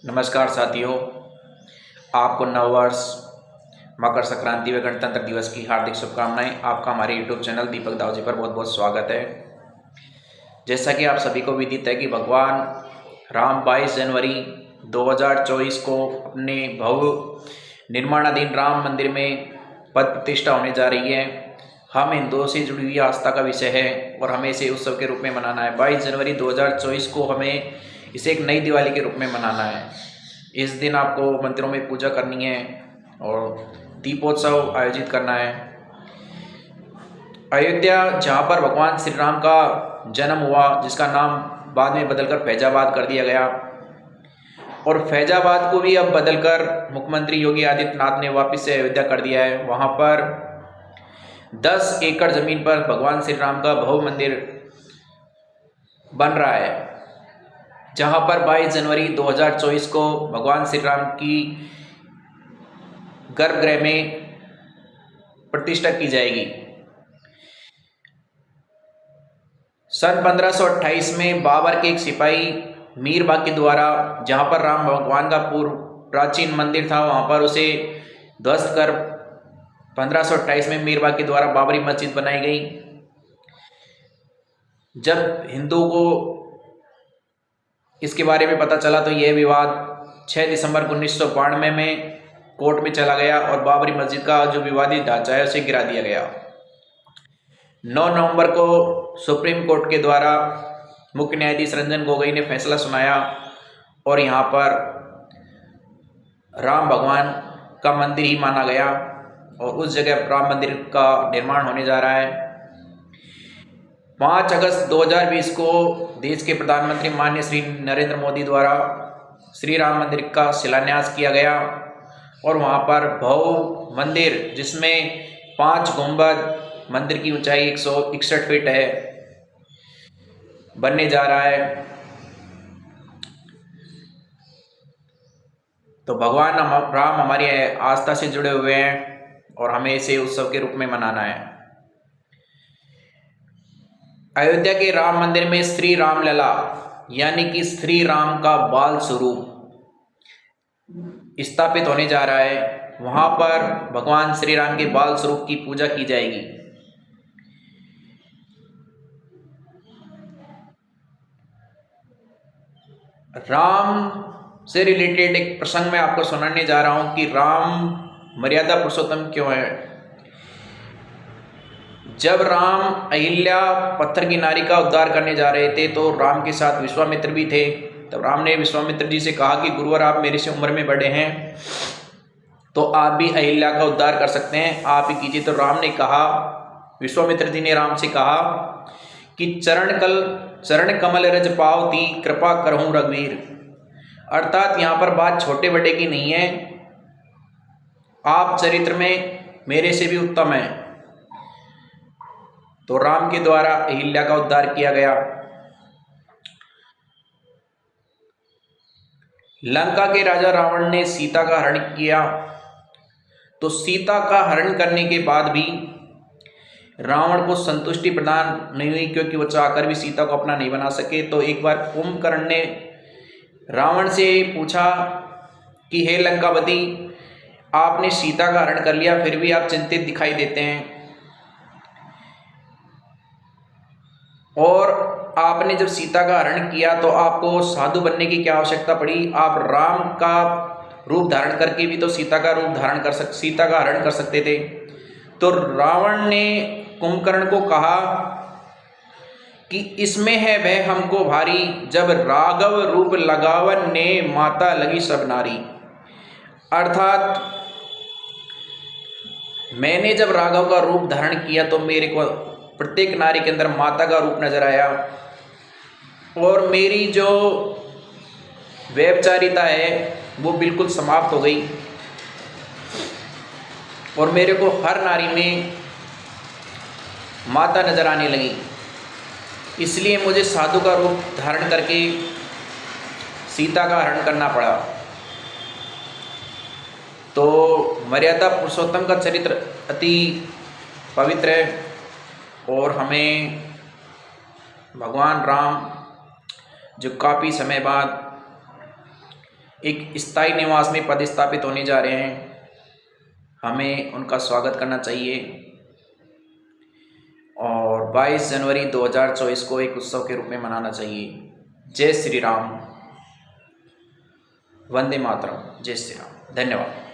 नमस्कार साथियों, आपको नववर्ष, मकर संक्रांति व गणतंत्र दिवस की हार्दिक शुभकामनाएं। आपका हमारे यूट्यूब चैनल दीपक दाऊजी पर बहुत बहुत स्वागत है। जैसा कि आप सभी को विदित है कि भगवान राम 22 जनवरी 2024 को अपने भव्य निर्माणाधीन राम मंदिर में पद प्रतिष्ठा होने जा रही है। हम हिंदुओं से जुड़ी हुई आस्था का विषय है और हमें इसे उत्सव के रूप में मनाना है। 22 जनवरी 2024 को हमें इसे एक नई दिवाली के रूप में मनाना है। इस दिन आपको मंदिरों में पूजा करनी है और दीपोत्सव आयोजित करना है। अयोध्या, जहाँ पर भगवान श्री राम का जन्म हुआ, जिसका नाम बाद में बदलकर फैजाबाद कर दिया गया, और फैजाबाद को भी अब बदलकर मुख्यमंत्री योगी आदित्यनाथ ने वापस से अयोध्या कर दिया है। वहाँ पर 10 एकड़ जमीन पर भगवान श्री राम का भव्य मंदिर बन रहा है, जहाँ पर 22 जनवरी 2024 को भगवान श्री राम की गर्भगृह में प्रतिष्ठा की जाएगी। सन 1528 में बाबर के एक सिपाही मीर बाकी द्वारा, जहाँ पर राम भगवान का पूर्व प्राचीन मंदिर था, वहाँ पर उसे ध्वस्त कर 1528 में मीर बाकी द्वारा बाबरी मस्जिद बनाई गई। जब हिंदुओं को इसके बारे में पता चला तो यह विवाद 6 दिसंबर 1992 में कोर्ट में चला गया और बाबरी मस्जिद का जो विवादित ढांचा है उसे गिरा दिया गया। 9 नवंबर को सुप्रीम कोर्ट के द्वारा मुख्य न्यायाधीश रंजन गोगोई ने फैसला सुनाया और यहाँ पर राम भगवान का मंदिर ही माना गया और उस जगह राम मंदिर का निर्माण होने जा रहा है। 5 अगस्त 2020 को देश के प्रधानमंत्री माननीय श्री नरेंद्र मोदी द्वारा श्री राम मंदिर का शिलान्यास किया गया और वहाँ पर भव्य मंदिर, जिसमें 5 गुंबद, मंदिर की ऊंचाई 161 फीट है, बनने जा रहा है। तो भगवान राम हमारी आस्था से जुड़े हुए हैं और हमें इसे उत्सव के रूप में मनाना है। अयोध्या के राम मंदिर में श्री राम लला यानी कि श्री राम का बाल स्वरूप स्थापित होने जा रहा है। वहां पर भगवान श्री राम के बाल स्वरूप की पूजा की जाएगी। राम से रिलेटेड एक प्रसंग मैं आपको सुनाने जा रहा हूं कि राम मर्यादा पुरुषोत्तम क्यों है। जब राम अहिल्या पत्थर की नारी का उद्धार करने जा रहे थे तो राम के साथ विश्वामित्र भी थे। तब राम ने विश्वामित्र जी से कहा कि गुरुवर, आप मेरे से उम्र में बड़े हैं तो आप भी अहिल्या का उद्धार कर सकते हैं, आप ही कीजिए। तो राम ने कहा, विश्वामित्र जी ने राम से कहा कि चरण कमल रज पावती कृपा करहूं रघुवीर। अर्थात यहाँ पर बात छोटे बड़े की नहीं है, आप चरित्र में मेरे से भी उत्तम हैं। तो राम के द्वारा अहिल्या का उद्धार किया गया। लंका के राजा रावण ने सीता का हरण किया, तो सीता का हरण करने के बाद भी रावण को संतुष्टि प्रदान नहीं हुई, क्योंकि वो चाहकर भी सीता को अपना नहीं बना सके। तो एक बार कुंभकर्ण ने रावण से पूछा कि हे लंकापति, आपने सीता का हरण कर लिया, फिर भी आप चिंतित दिखाई देते हैं, और आपने जब सीता का हरण किया तो आपको साधु बनने की क्या आवश्यकता पड़ी? आप राम का रूप धारण करके भी तो सीता का हरण कर सकते थे। तो रावण ने कुंभकर्ण को कहा कि इसमें है वह हमको भारी, जब राघव रूप लगावन ने माता लगी सब नारी। अर्थात मैंने जब राघव का रूप धारण किया तो मेरे को प्रत्येक नारी के अंदर माता का रूप नजर आया और मेरी जो व्यभिचारिता है वो बिल्कुल समाप्त हो गई और मेरे को हर नारी में माता नजर आने लगी। इसलिए मुझे साधु का रूप धारण करके सीता का हरण करना पड़ा। तो मर्यादा पुरुषोत्तम का चरित्र अति पवित्र है और हमें भगवान राम, जो काफ़ी समय बाद एक स्थायी निवास में पदस्थापित होने जा रहे हैं, हमें उनका स्वागत करना चाहिए और 22 जनवरी 2024 को एक उत्सव के रूप में मनाना चाहिए। जय श्री राम, वंदे मातरम, जय श्री राम, धन्यवाद।